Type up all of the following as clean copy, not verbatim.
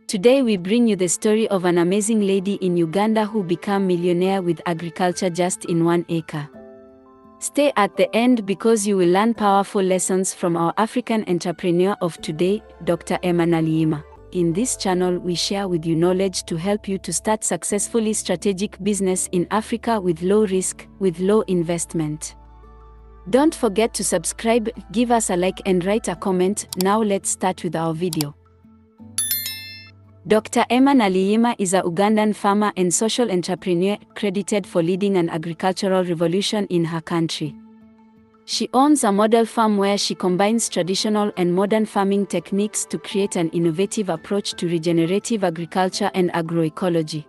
Today we bring you the story of an amazing lady in Uganda who became millionaire with agriculture just in 1 acre. Stay at the end because you will learn powerful lessons from our African entrepreneur of today, Dr. Emma Naliyima. In this channel we share with you knowledge to help you to start successfully strategic business in Africa with low risk, with low investment. Don't forget to subscribe, give us a like and write a comment. Now let's start with our video. Dr. Emma Naliyima is a Ugandan farmer and social entrepreneur credited for leading an agricultural revolution in her country. She owns a model farm where she combines traditional and modern farming techniques to create an innovative approach to regenerative agriculture and agroecology.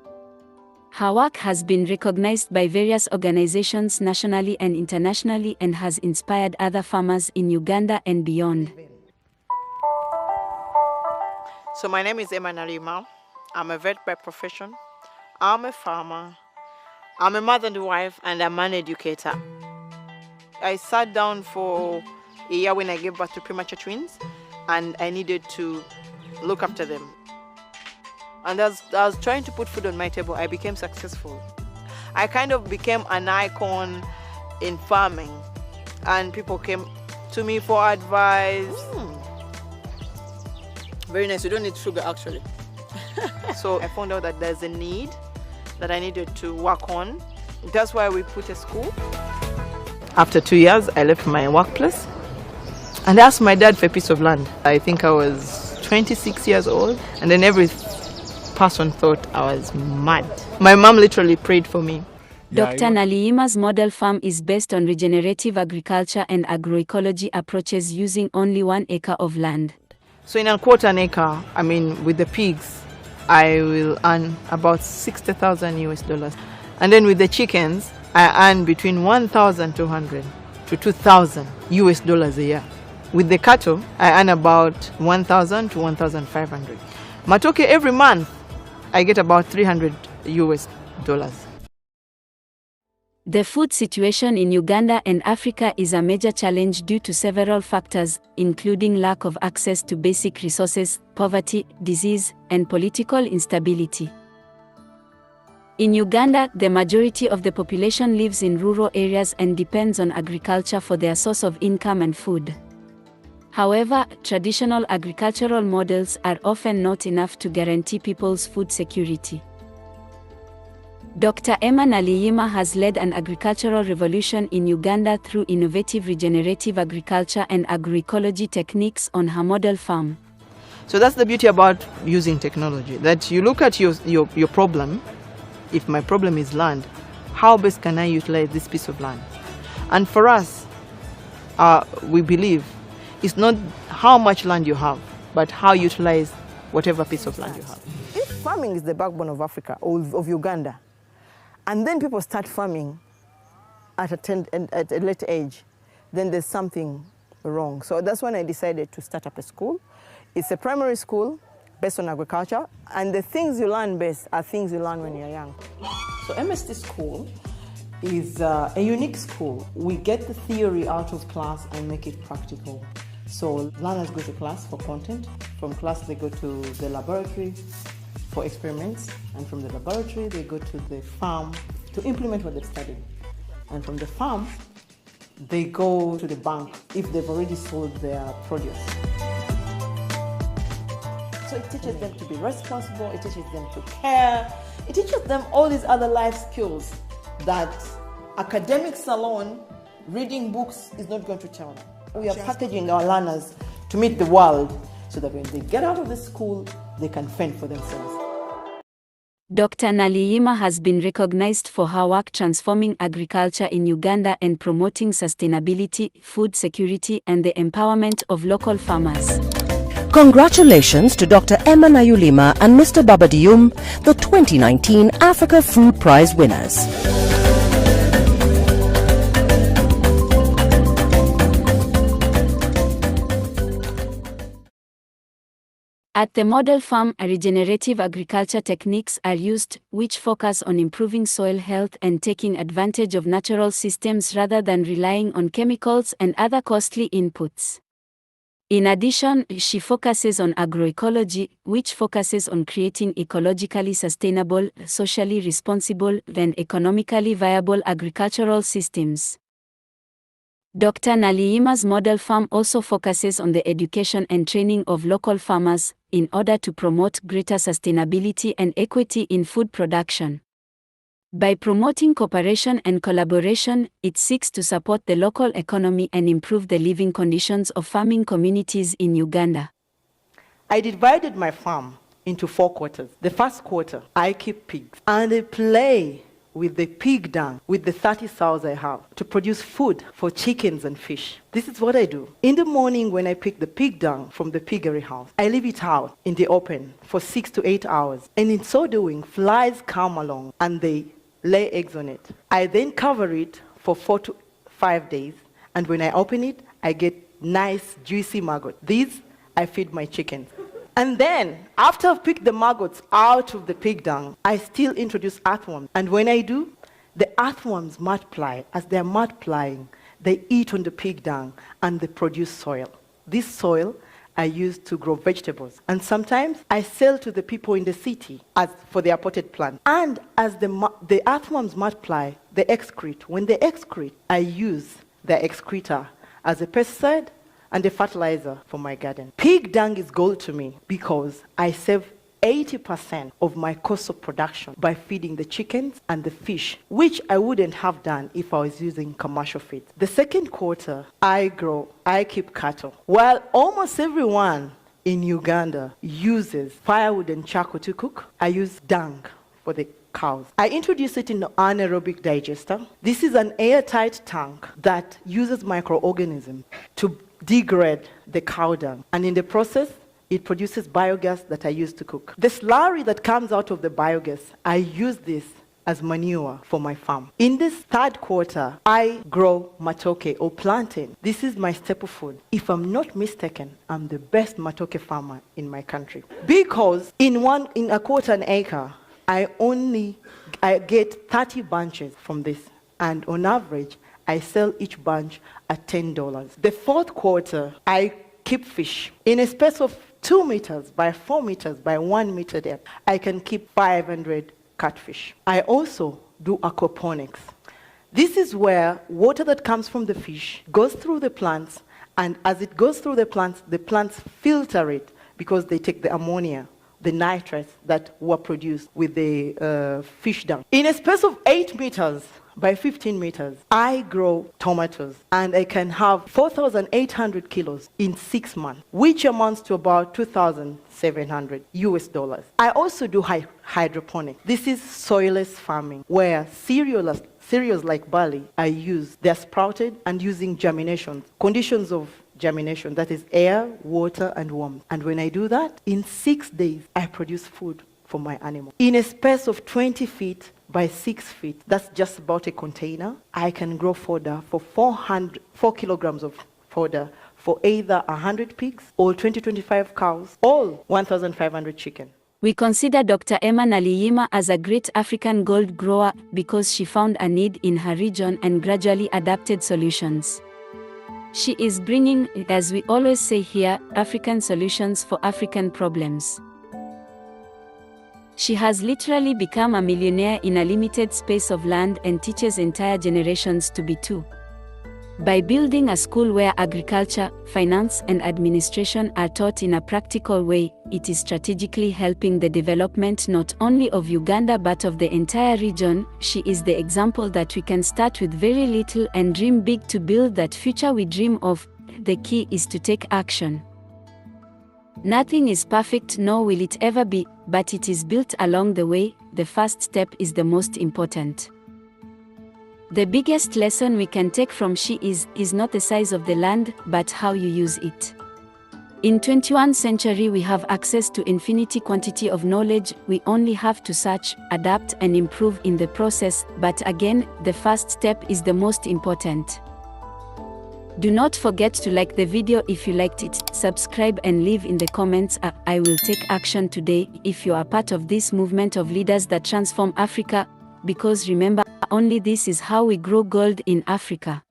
Her work has been recognized by various organizations nationally and internationally and has inspired other farmers in Uganda and beyond. So my name is Emma Naliyima. I'm a vet by profession. I'm a farmer. I'm a mother and wife, and I'm an educator. I sat down for a year when I gave birth to premature twins, and I needed to look after them. And as I was trying to put food on my table, I became successful. I kind of became an icon in farming, and people came to me for advice. Very nice. You don't need sugar actually. So I found out that there's a need that I needed to work on. That's why we put a school. After 2 years, I left my workplace and asked my dad for a piece of land. I think I was 26 years old, and then every person thought I was mad. My mom literally prayed for me. Dr. Naliyima's model farm is based on regenerative agriculture and agroecology approaches using only 1 acre of land. So in a quarter an acre, with the pigs, I will earn about 60,000 US dollars. And then with the chickens, I earn between 1,200 to 2,000 US dollars a year. With the cattle, I earn about 1,000 to 1,500. Matoke, every month, I get about 300 US dollars. The food situation in Uganda and Africa is a major challenge due to several factors, including lack of access to basic resources, poverty, disease, and political instability. In Uganda, the majority of the population lives in rural areas and depends on agriculture for their source of income and food. However, traditional agricultural models are often not enough to guarantee people's food security. Dr. Emma Naliyima has led an agricultural revolution in Uganda through innovative regenerative agriculture and agroecology techniques on her model farm. So that's the beauty about using technology, that you look at your problem. If my problem is land, how best can I utilize this piece of land? And for us, we believe it's not how much land you have, but how you utilize whatever piece of land you have. If farming is the backbone of Africa, or of Uganda, and then people start farming at a late age, then there's something wrong. So that's when I decided to start up a school. It's a primary school based on agriculture, and the things you learn best are things you learn when you're young. So MST School is a unique school. We get the theory out of class and make it practical. So learners go to class for content. From class they go to the laboratory for experiments, and from the laboratory they go to the farm to implement what they've studied. And from the farm they go to the bank if they've already sold their produce. So it teaches them to be responsible, it teaches them to care, it teaches them all these other life skills that academics alone, reading books, is not going to tell them. We are packaging our learners to meet the world so that when they get out of the school, they can fend for themselves. Dr. Naliyima has been recognized for her work transforming agriculture in Uganda and promoting sustainability, food security, and the empowerment of local farmers. Congratulations to Dr. Emma Naliyima and Mr. Babadium, the 2019 Africa Food Prize winners. At the model farm, regenerative agriculture techniques are used, which focus on improving soil health and taking advantage of natural systems rather than relying on chemicals and other costly inputs. In addition, she focuses on agroecology, which focuses on creating ecologically sustainable, socially responsible, and economically viable agricultural systems. Dr. Naliyima's model farm also focuses on the education and training of local farmers in order to promote greater sustainability and equity in food production. By promoting cooperation and collaboration, it seeks to support the local economy and improve the living conditions of farming communities in Uganda. I divided my farm into 4 quarters. The first quarter, I keep pigs, and I play with the pig dung, with the 30 sows I have, to produce food for chickens and fish. This is what I do. In the morning when I pick the pig dung from the piggery house, I leave it out in the open for 6 to 8 hours. And in so doing, flies come along and they lay eggs on it. I then cover it for 4 to 5 days, and when I open it, I get nice juicy maggots. These I feed my chickens. And then, after I've picked the maggots out of the pig dung, I still introduce earthworms. And when I do, the earthworms multiply. As they're multiplying, they eat on the pig dung and they produce soil. This soil I use to grow vegetables. And sometimes I sell to the people in the city as for their potted plant. And as the earthworms multiply, they excrete. When they excrete, I use the excreta as a pesticide and a fertilizer for my garden. Pig dung is gold to me because I save 80% of my cost of production by feeding the chickens and the fish, which I wouldn't have done if I was using commercial feed. The second quarter, I keep cattle. While almost everyone in Uganda uses firewood and charcoal to cook, I use dung for the cows. I introduce it in an anaerobic digester. This is an airtight tank that uses microorganisms to degrade the cow dung, and in the process it produces biogas that I use to cook. The slurry that comes out of the biogas, I use this as manure for my farm. In this third quarter, I grow matoke or plantain. This is my staple food. If I'm not mistaken, I'm the best matoke farmer in my country, because in a quarter an acre, I get 30 bunches from this, and on average I sell each bunch at $10. The fourth quarter, I keep fish. In a space of 2 meters by 4 meters by 1 meter depth, I can keep 500 catfish. I also do aquaponics. This is where water that comes from the fish goes through the plants, and as it goes through the plants filter it because they take the ammonia, the nitrates that were produced with the fish dung. In a space of 8 meters by 15 meters, I grow tomatoes, and I can have 4,800 kilos in 6 months, which amounts to about $2,700 US. I also do hydroponics. This is soilless farming, where cereals like barley they're sprouted and using germination, conditions of germination, that is air, water, and warmth. And when I do that, in 6 days, I produce food for my animal. In a space of 20 feet by 6 feet, that's just about a container, I can grow fodder for 4 kilograms of fodder for either 100 pigs or 20-25 cows or 1,500 chickens. We consider Dr. Emma Naliyima as a great African gold grower because she found a need in her region and gradually adapted solutions. She is bringing, as we always say here, African solutions for African problems. She has literally become a millionaire in a limited space of land and teaches entire generations to be too. By building a school where agriculture, finance, and administration are taught in a practical way, it is strategically helping the development not only of Uganda but of the entire region. She is the example that we can start with very little and dream big to build that future we dream of. The key is to take action. Nothing is perfect, nor will it ever be, but it is built along the way. The first step is the most important. The biggest lesson we can take from she is not the size of the land, but how you use it. In 21st century we have access to infinity quantity of knowledge. We only have to search, adapt, and improve in the process, but again, the first step is the most important. Do not forget to like the video if you liked it, subscribe and leave in the comments I will take action today if you are part of this movement of leaders that transform Africa, because remember, only this is how we grow gold in Africa.